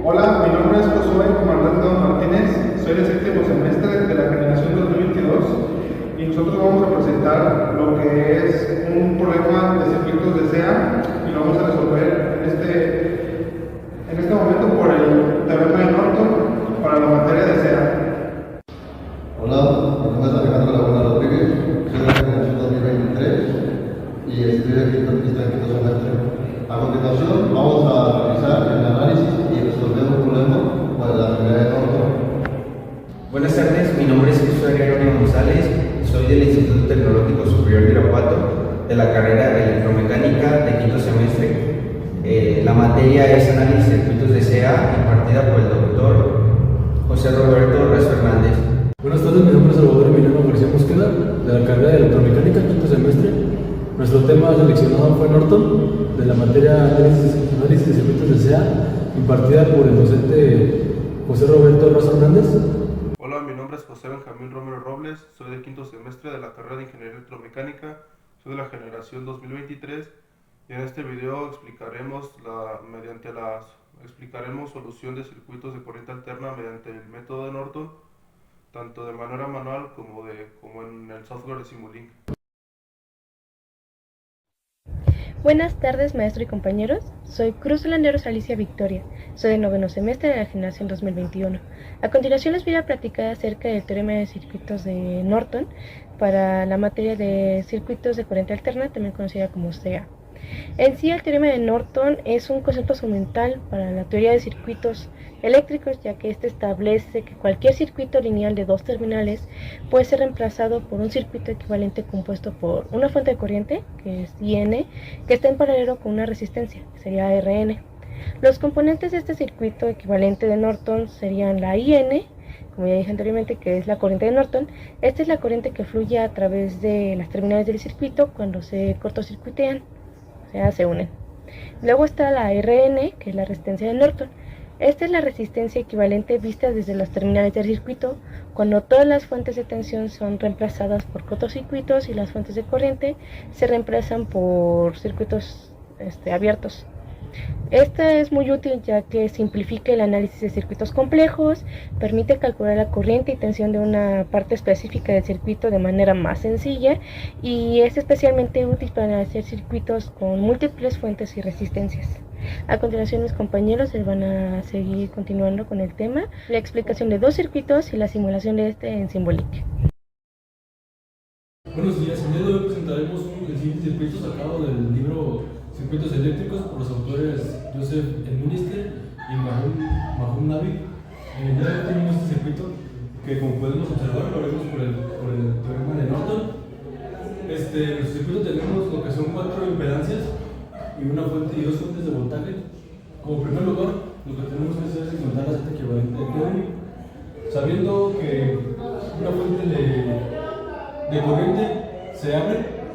Hola, mi nombre es Josué Comandante Don Martínez, soy del séptimo semestre de la generación 2022 y nosotros vamos a presentar lo que es un problema de circuitos de SEA y lo vamos a resolver en este momento por el teorema de Norton para la materia de SEA. Hola, mi nombre es Alejandro Laguna Rodríguez, soy de la generación 2023 y estoy aquí en quinto semestre. A continuación vamos a realizar el análisis y resolver un problema para la teoría de Norton. Buenas tardes, mi nombre es Jesús Gregorio González, soy del Instituto Tecnológico Superior de Irapuato, de la carrera de Electromecánica de quinto semestre. La materia es Análisis de Circuitos de SEA, impartida por el doctor José Roberto Reyes Fernández. Buenas tardes, mi nombre es Salvador Emiliano García Mosqueda, de la carrera de Electromecánica, quinto semestre. Nuestro tema seleccionado fue Norton, de la materia Análisis de Circuitos de SEA, impartida por el docente José Roberto Reyes Fernández. Hola, mi nombre es José Benjamín Romero Robles, soy del quinto semestre de la carrera de Ingeniería Electromecánica, soy de la generación 2023 y en este video explicaremos solución de circuitos de corriente alterna mediante el método de Norton, tanto de manera manual como en el software de Simulink. Buenas tardes, maestro y compañeros. Soy Cruz Landeros Alicia Victoria. Soy del noveno semestre de la generación 2021. A continuación les voy a platicar acerca del teorema de circuitos de Norton para la materia de circuitos de corriente alterna, también conocida como SEA. En sí, el teorema de Norton es un concepto fundamental para la teoría de circuitos eléctricos, ya que este establece que cualquier circuito lineal de dos terminales puede ser reemplazado por un circuito equivalente compuesto por una fuente de corriente, que es IN, que está en paralelo con una resistencia, que sería RN. Los componentes de este circuito equivalente de Norton serían la IN, como ya dije anteriormente, que es la corriente de Norton. Esta es la corriente que fluye a través de las terminales del circuito cuando se cortocircuitean, o sea, se unen. Luego está la RN, que es la resistencia de Norton. Esta es la resistencia equivalente vista desde las terminales del circuito cuando todas las fuentes de tensión son reemplazadas por cortocircuitos y las fuentes de corriente se reemplazan por circuitos abiertos. Esta es muy útil ya que simplifica el análisis de circuitos complejos, permite calcular la corriente y tensión de una parte específica del circuito de manera más sencilla y es especialmente útil para hacer circuitos con múltiples fuentes y resistencias. A continuación mis compañeros les van a seguir continuando con el tema, la explicación de dos circuitos y la simulación de este en Simulink. Buenos días, el día de hoy presentaremos el siguiente circuito sacado del libro Circuitos Eléctricos por los autores Joseph Elminster y Mahmoud Nabi. Ya tenemos este circuito que, como podemos observar, lo haremos por el teorema de Norton. En nuestro circuito tenemos lo que son 4 impedancias y una fuente y 2 fuentes de voltaje. Como primer lugar, lo que tenemos que hacer es encontrar la Z equivalente de Thevenin, sabiendo que una fuente de corriente se abre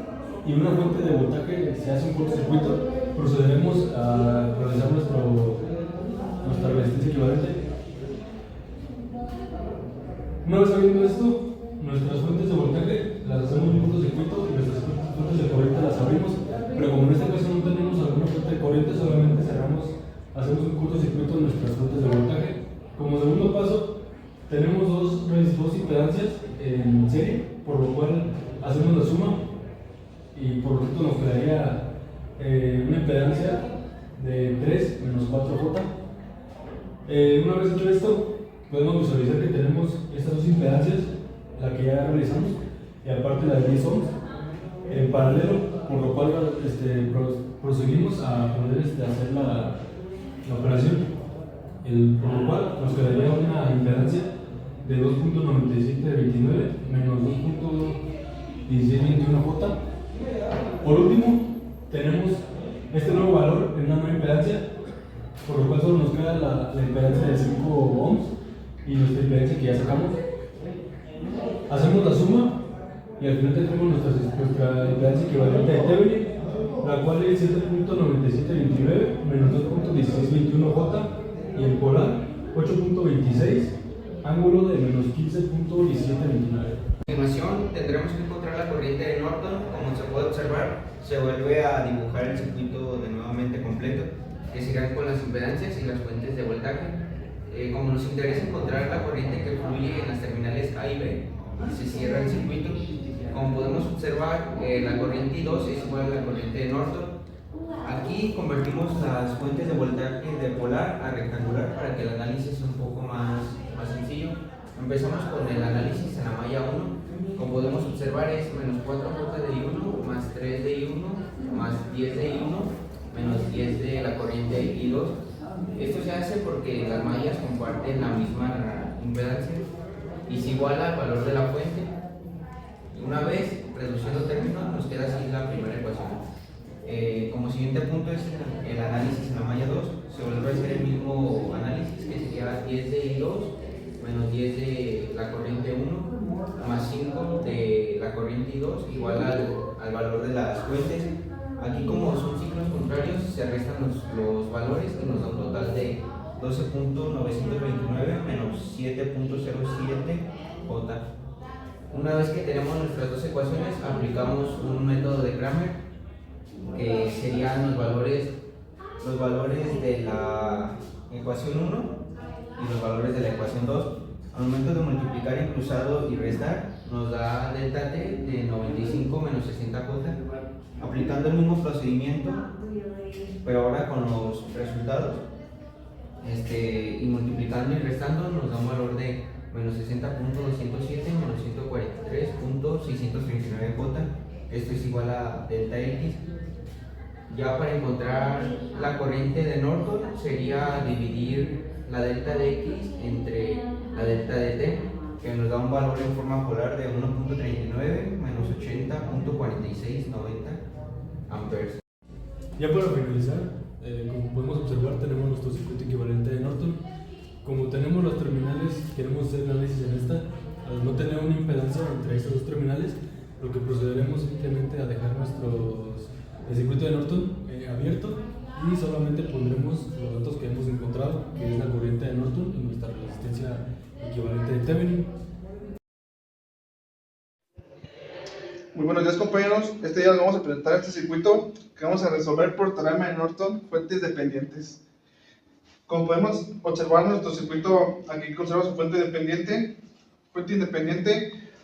y una fuente de voltaje se hace un cortocircuito, procederemos a realizar nuestra resistencia equivalente. Una vez sabiendo esto, nuestras fuentes de voltaje las hacemos un cortocircuito y nuestras fuentes de corriente las abrimos, pero como en este caso no tenemos alguna fuente de corriente, solamente hacemos un cortocircuito en nuestras fuentes de voltaje. Como segundo paso, tenemos dos impedancias en serie, por lo cual hacemos la suma y por lo tanto nos quedaría una impedancia de 3 menos 4J. Una vez hecho esto, podemos visualizar que tenemos estas dos impedancias, la que ya realizamos, y aparte la de 10 ohms, en paralelo, por lo cual proseguimos a poder hacer la operación, por lo cual nos quedaría una impedancia de 2.9729 menos 2.1621J. Por último, tenemos este nuevo valor en una nueva impedancia, por lo cual solo nos queda la impedancia de 5 ohms y nuestra impedancia que ya sacamos. Hacemos la suma y al final tenemos nuestra impedancia equivalente de Thevenin, la cual es 7.9729 menos 2.1621J y el polar 8.26, ángulo de menos 15.1729. A continuación tendremos que encontrar la corriente de Norton. Como se puede observar, se vuelve a dibujar el circuito de nuevamente completo, que se irán con las impedancias y las fuentes de voltaje. como nos interesa encontrar la corriente que fluye en las terminales A y B, se cierra el circuito. Como podemos observar, la corriente I2 es igual a la corriente de Norton. Aquí convertimos las fuentes de voltaje de polar a rectangular para que el análisis sea un poco más sencillo. Empezamos con el análisis en la malla 1. Como podemos observar, es menos 4J de I1 más 3 de I1 más 10 de I1 menos 10 de la corriente I2. Esto se hace porque las mallas comparten la misma impedancia y se iguala al valor de la fuente. Una vez reduciendo términos, nos queda así la primera ecuación. Como siguiente punto es el análisis en la malla 2, se vuelve a hacer el mismo análisis, que sería 10 de I2 menos 10 de la corriente 1 más 5 de la corriente I2 igual al valor de las fuentes. Aquí, como son ciclos contrarios, se restan los valores y nos da un total de 12.929 menos 7.07 J. Una vez que tenemos nuestras dos ecuaciones, aplicamos un método de Cramer, que serían los valores de la ecuación 1 y los valores de la ecuación 2. Al momento de multiplicar y cruzado y restar, nos da delta T de 95 menos 60J. Aplicando el mismo procedimiento, pero ahora con los resultados, y multiplicando y restando, nos da un valor de menos 60.207 menos 143.639J. Esto es igual a delta X. Ya para encontrar la corriente de Norton sería dividir la delta de X entre la delta de T, que nos da un valor en forma polar de 1.39 menos 80.4690 amperes. Ya para finalizar, como podemos observar, tenemos nuestro circuito equivalente de Norton. Como tenemos las terminales, queremos hacer análisis en esta. Al no tener una impedancia entre estas dos terminales, lo que procederemos simplemente a dejar el circuito de Norton abierto y solamente pondremos los datos que hemos encontrado, que es la corriente de Norton y nuestra resistencia equivalente de Thevenin. Muy buenos días, compañeros. Este día les vamos a presentar este circuito que vamos a resolver por teorema de Norton, fuentes dependientes. Como podemos observar, nuestro circuito aquí conserva su fuente independiente.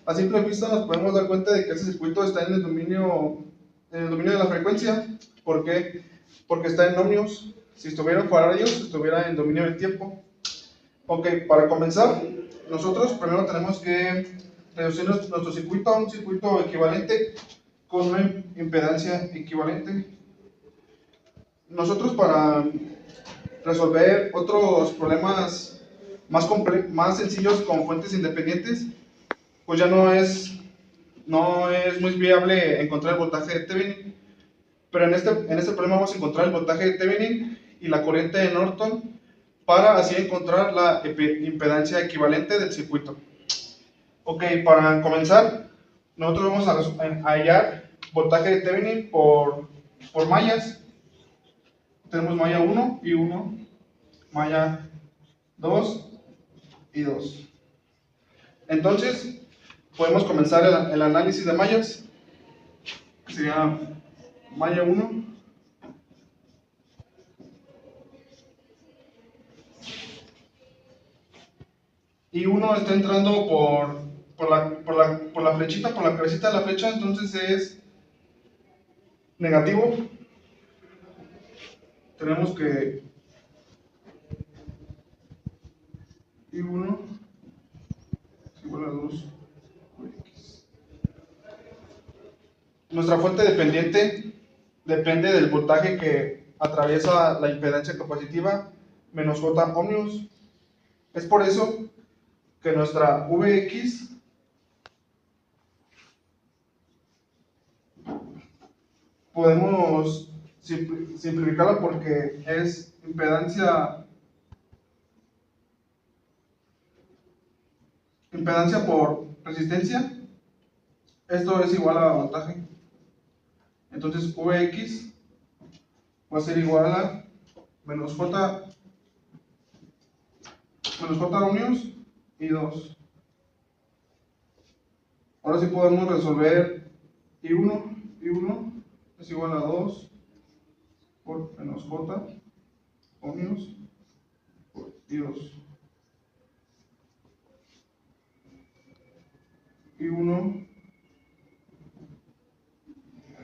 A simple vista nos podemos dar cuenta de que este circuito está en el dominio de la frecuencia. ¿Por qué? Porque está en ohmios. Si estuviera en faradios, estuviera en dominio del tiempo. Ok, para comenzar, nosotros primero tenemos que reducir nuestro circuito a un circuito equivalente con una impedancia equivalente. Nosotros, para resolver otros problemas más sencillos con fuentes independientes, pues ya no es muy viable encontrar el voltaje de Thevenin. Pero en este problema vamos a encontrar el voltaje de Thevenin y la corriente de Norton para así encontrar la impedancia equivalente del circuito. Ok, para comenzar, nosotros vamos a hallar voltaje de Thevenin por mallas. Tenemos malla 1 y 1, malla 2 y 2. Entonces, podemos comenzar el análisis de mallas, que sería malla 1, y 1 está entrando por la flechita, por la cabecita de la flecha, entonces es negativo. Tenemos que I1 es igual a 2 por X. Nuestra fuente dependiente depende del voltaje que atraviesa la impedancia capacitiva menos J ohmios. Es por eso que nuestra Vx podemos simplificarla porque es impedancia por resistencia. Esto es igual a voltaje. Entonces Vx va a ser igual a menos J ohmios y 2. Ahora sí podemos resolver I1 es igual a 2 por menos J ohmios y 2. I1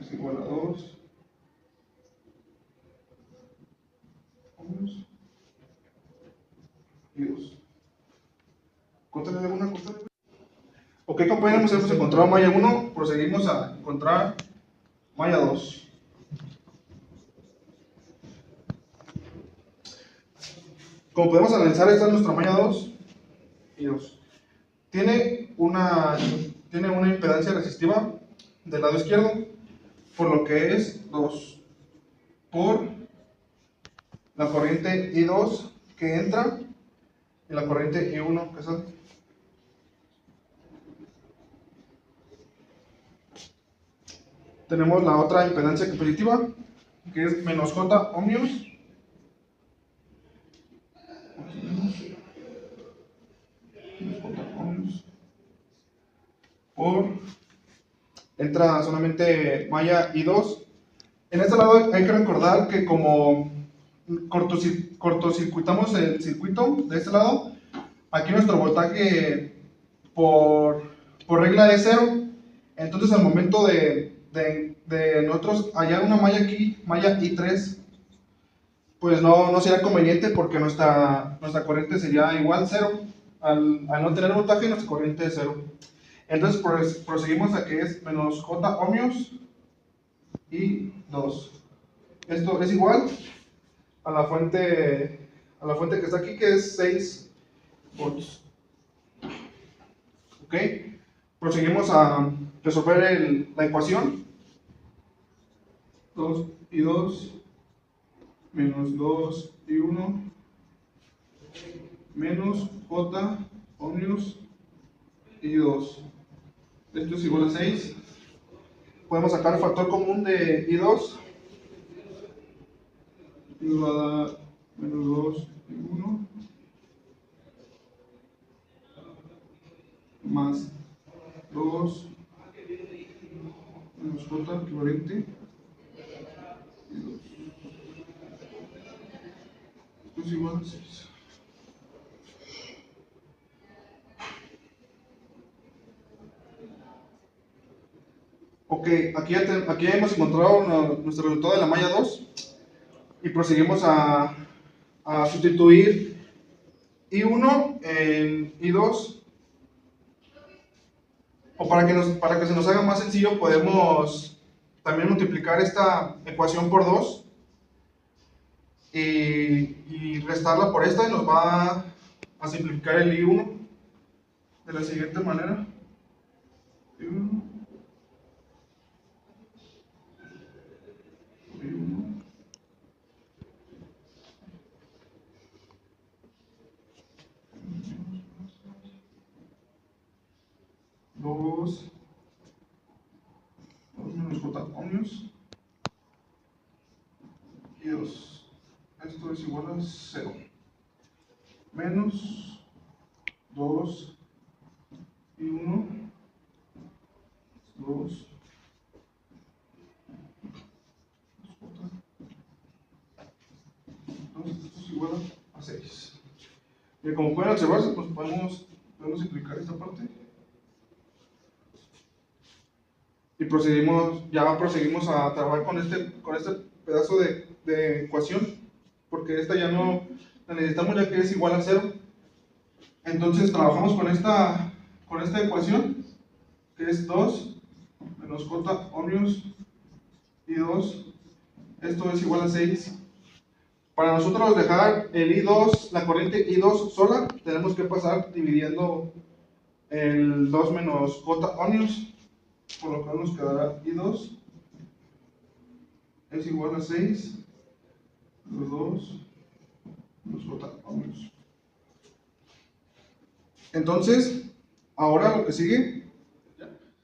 es igual a 2 ohmios y 2. ¿Cóntrale alguna cosa? Ok, compañeros, hemos encontrado malla 1, proseguimos a encontrar malla 2. Como podemos analizar, esta es nuestra malla 2 y 2. Tiene una impedancia resistiva del lado izquierdo, por lo que es 2 por la corriente I2 que entra y la corriente I1 que sale. Tenemos la otra impedancia positiva, que es menos J ohmios. Por entra solamente malla I2. En este lado hay que recordar que como cortocircuitamos el circuito de este lado, aquí nuestro voltaje por regla es 0. Entonces al momento de nosotros hallar una malla aquí, malla I3, pues no sería conveniente porque nuestra corriente sería igual 0. Al no tener voltaje, nuestra corriente es 0. Entonces proseguimos a que es menos J ohmios y 2. Esto es igual a la fuente que está aquí, que es 6 volts. Ok, proseguimos a resolver la ecuación. 2 y 2 menos 2 y 1 menos J ohmios y 2. Esto es igual a 6. Podemos sacar el factor común de I2. Y nos va a dar menos 2 y 1 más 2 menos J equivalente y 2. Esto es igual a 6. Ok, aquí ya hemos encontrado nuestro resultado de la malla 2 y proseguimos a sustituir I1 en I2, o para que se nos haga más sencillo podemos también multiplicar esta ecuación por 2 y restarla por esta, y nos va a simplificar el I1 de la siguiente manera. I1 2 menos J ohmios y 2. Esto es igual a 0. Menos 2 y 1, 2. Entonces esto es igual a 6. Y como pueden observar, pues podemos simplificar esta parte. Y proseguimos a trabajar con este pedazo de ecuación, porque esta ya no la necesitamos, ya que es igual a 0. Entonces trabajamos con esta ecuación, que es 2 menos J ohmios y 2. Esto es igual a 6. Para nosotros dejar el I2, la corriente I2 sola, tenemos que pasar dividiendo el 2 menos J ohmios, por lo cual nos quedará I2 es igual a 6 menos 2 menos J ohmios. Entonces, ahora lo que sigue,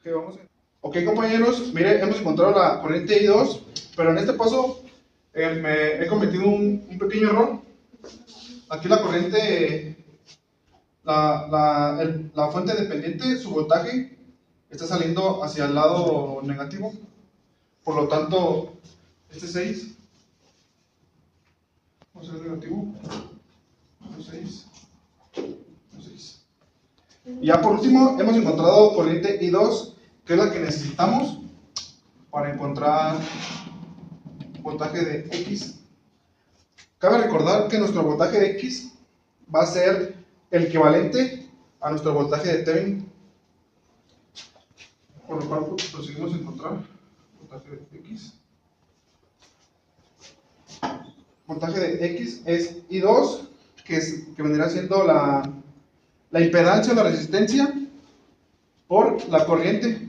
que ok, compañeros, miren, hemos encontrado la corriente I2, pero en este paso me he cometido un pequeño error. Aquí la corriente, la fuente dependiente, su voltaje, está saliendo hacia el lado negativo. Por lo tanto, este 6 va a ser negativo. 6. Y ya por último, hemos encontrado corriente I2, que es la que necesitamos para encontrar voltaje de X. Cabe recordar que nuestro voltaje de X va a ser el equivalente a nuestro voltaje de Thevenin, por lo cual procedimos a encontrar voltaje de X. Voltaje de X es I2, que vendrá siendo la impedancia o la resistencia por la corriente.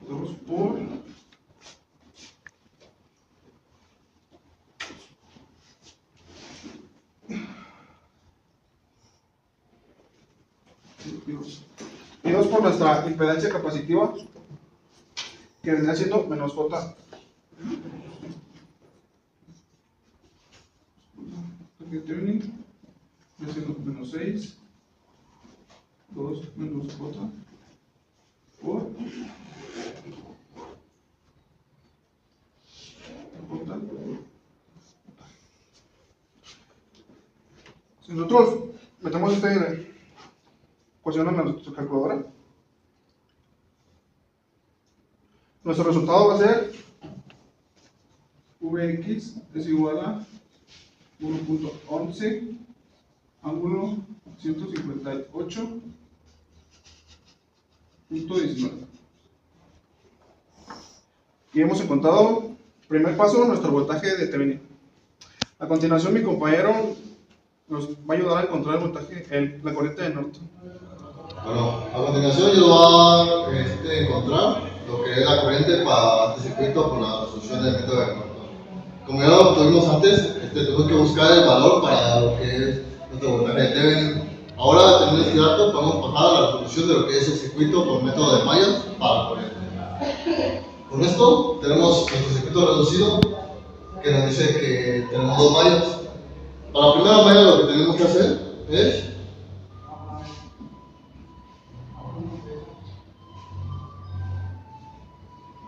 Dos por y dos por nuestra impedancia capacitiva, que vendrá siendo menos J. Vendrá siendo menos 6, 2 menos J por J. Si nosotros metemos esta ecuación en nuestra calculadora, nuestro resultado va a ser Vx es igual a 1.11 ángulo 158.19. Y hemos encontrado, primer paso, nuestro voltaje de Thevenin. A continuación, mi compañero nos va a ayudar a encontrar el voltaje, la corriente de Norton. Bueno, a continuación yo voy a encontrar lo que es la corriente para este circuito con la resolución del método de Norton. Como ya lo tuvimos antes, tenemos que buscar el valor para lo que es nuestro voltaje de Thevenin. Ahora, teniendo este dato, podemos pasar a la resolución de lo que es el circuito por método de Mayer para la corriente. Con esto tenemos nuestro circuito reducido, que nos dice que tenemos dos mallas. Para la primera malla lo que tenemos que hacer es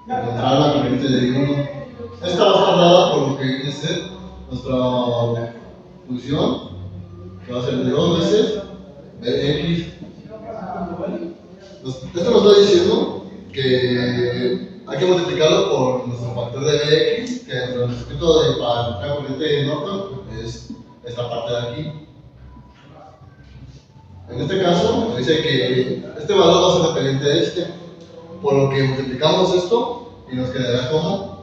encontrar la corriente de I1. Esta va a estar dada por lo que viene a ser nuestra función, que va a ser de 2 veces Bx. Esto nos está diciendo que hay que multiplicarlo por nuestro factor de Bx, que dentro del circuito para la corriente de Norton es esta parte de aquí. En este caso, nos dice que este valor va a ser dependiente de este, por lo que multiplicamos esto y nos quedará como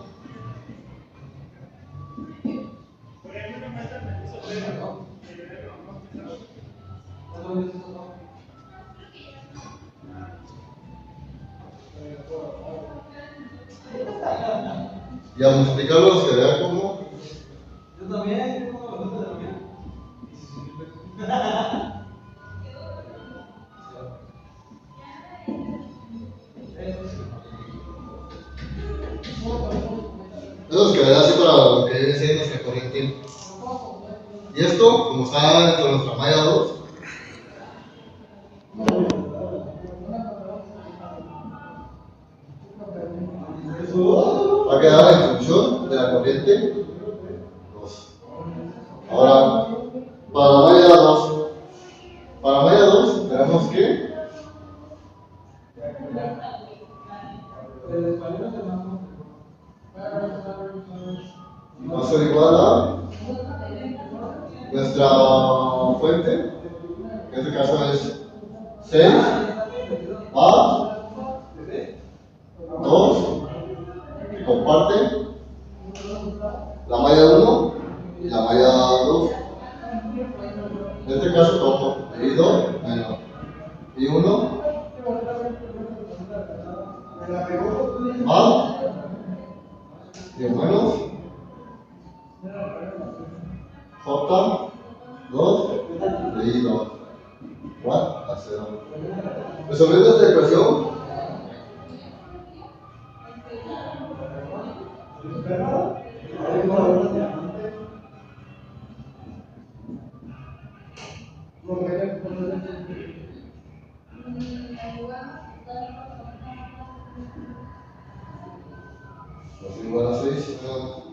y a multiplicarlo nos quedará como Yo también, yo como bastante también. eso nos quedará así para lo que viene siendo nuestra corriente. Y esto, como está dentro de nuestra malla 2, va a quedar en función de la corriente 2. Ahora, para la malla 2, tenemos que va a ser igual a nuestra fuente, que en este caso es 6 a 2, que comparte la malla 1 y la malla 2. En este caso tomo I2 menos I1 más y menos J2 de I2 igual a 0. Resolviendo esta ecuación, Va a ser igual a 6.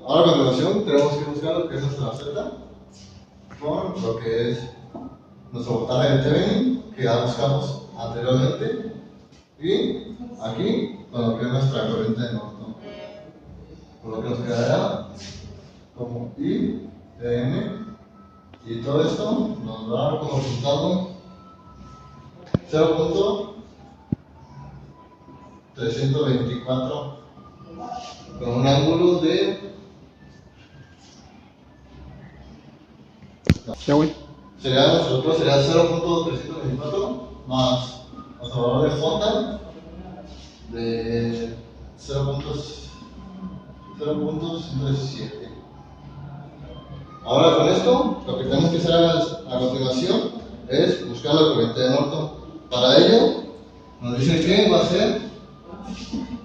Ahora a continuación tenemos que buscar lo que es nuestra Z con lo que es nuestro voltaje de Thevenin, que ya buscamos anteriormente, y aquí con lo que es nuestra corriente de Norton. Por lo que nos quedará como I, N, y todo esto nos va a dar como resultado 0.324 con un ángulo de Ya, güey. sería 0.324 más nuestro valor de J de 0.117. Ahora con esto, lo que tenemos que hacer a continuación es buscar la corriente de Norton. Para ello, nos dicen que va a ser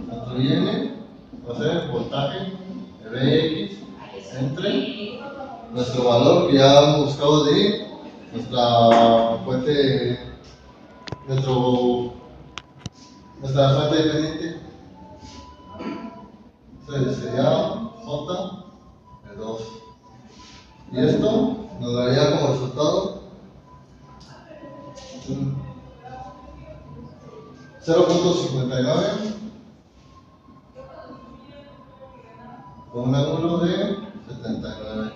nuestro IN, va a ser el voltaje Vx entre nuestro valor que ya hemos buscado de nuestra fuente, nuestra fuente dependiente. Entonces sería J de 2. Y esto nos daría como resultado 0.59 con un ángulo de 79.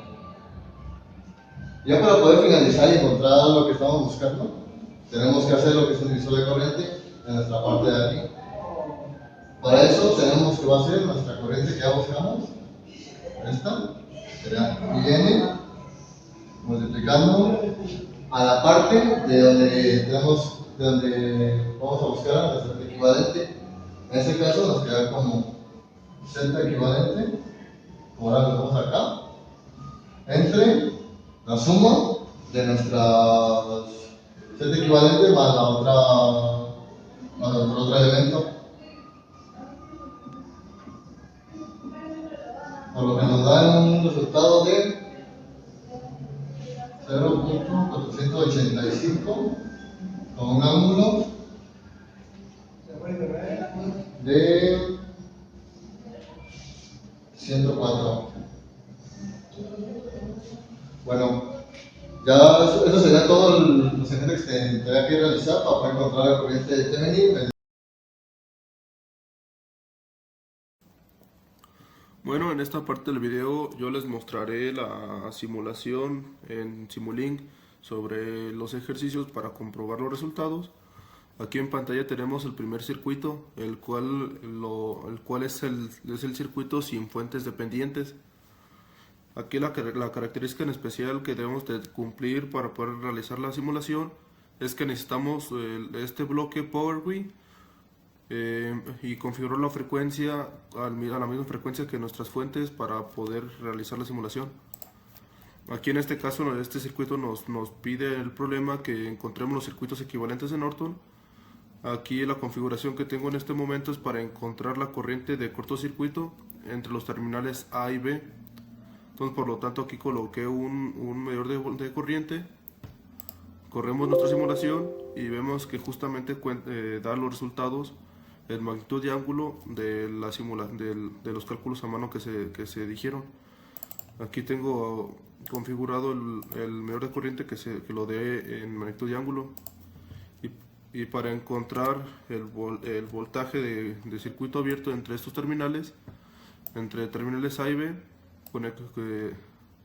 Ya para poder finalizar y encontrar lo que estamos buscando, tenemos que hacer lo que es un divisor de corriente en nuestra parte de aquí. Para eso tenemos que va a ser nuestra corriente que ya buscamos, esta, será IN, multiplicando a la parte de donde vamos a buscar nuestro equivalente. En este caso nos queda como Z equivalente, como ahora lo vemos acá, entre la suma de nuestras Z equivalente más el otro elemento, por lo que nos da un resultado de 0.485 con un ángulo de 104. Bueno, ya eso sería todo los ejercicios que tendría que realizar para poder encontrar la corriente de Thevenin. Bueno, en esta parte del video yo les mostraré la simulación en Simulink sobre los ejercicios para comprobar los resultados. Aquí en pantalla tenemos el primer circuito, el cual es el circuito sin fuentes dependientes. Aquí la característica en especial que debemos de cumplir para poder realizar la simulación es que necesitamos este bloque PowerWi y configurar la frecuencia a la misma frecuencia que nuestras fuentes para poder realizar la simulación. Aquí en este caso, este circuito nos pide el problema que encontremos los circuitos equivalentes de Norton. Aquí la configuración que tengo en este momento es para encontrar la corriente de cortocircuito entre los terminales A y B. Entonces, por lo tanto, aquí coloqué un medidor de corriente. Corremos nuestra simulación y vemos que justamente da los resultados en magnitud y ángulo de los cálculos a mano que se dijeron. Aquí tengo configurado el medidor de corriente que lo dé en magnitud y ángulo. Y para encontrar el voltaje de circuito abierto entre estos terminales, entre terminales A y B,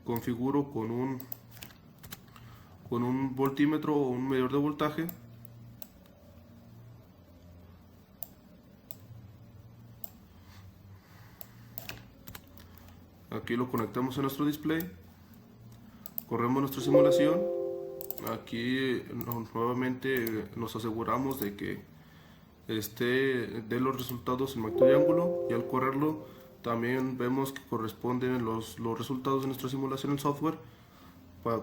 configuro con un voltímetro o un medidor de voltaje. Aquí lo conectamos a nuestro display, corremos nuestra simulación. Aquí nuevamente nos aseguramos de que dé los resultados en magnitud y ángulo, y al correrlo también vemos que corresponden los resultados de nuestra simulación en software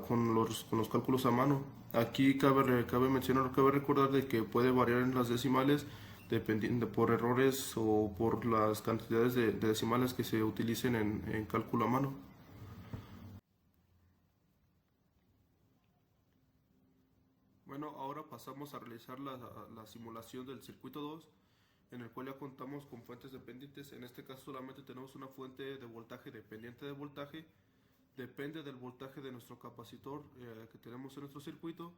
con los cálculos a mano. Aquí cabe recordar de que puede variar en las decimales dependiendo por errores o por las cantidades de decimales que se utilicen en cálculo a mano. Bueno, ahora pasamos a realizar la simulación del circuito 2, en el cual ya contamos con fuentes dependientes. En este caso solamente tenemos una fuente de voltaje dependiente de voltaje, depende del voltaje de nuestro capacitor que tenemos en nuestro circuito.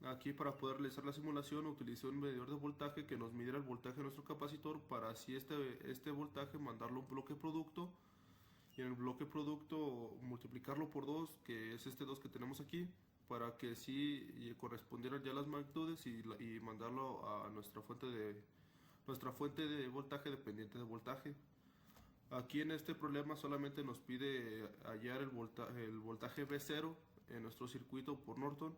Aquí, para poder realizar la simulación, utilicé un medidor de voltaje que nos midiera el voltaje de nuestro capacitor, para así este voltaje mandarlo a un bloque producto, y en el bloque producto multiplicarlo por 2, que es este 2 que tenemos aquí, para que sí correspondieran ya las magnitudes, y mandarlo a nuestra fuente de voltaje dependiente de voltaje. Aquí en este problema solamente nos pide hallar el voltaje V0 en nuestro circuito por Norton.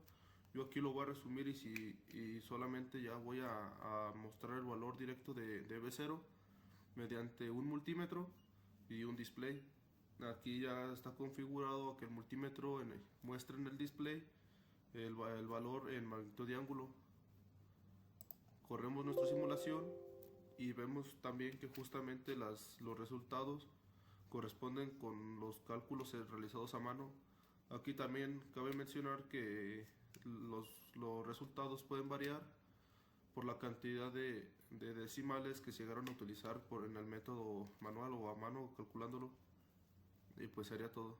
Yo aquí lo voy a resumir y solamente ya voy a mostrar el valor directo de V0 mediante un multímetro y un display. Aquí ya está configurado que el multímetro muestre en el display el valor en magnitud de ángulo. Corremos nuestra simulación y vemos también que justamente los resultados corresponden con los cálculos realizados a mano. Aquí también cabe mencionar que los resultados pueden variar por la cantidad de decimales que se llegaron a utilizar en el método manual o a mano calculándolo. Y pues sería todo.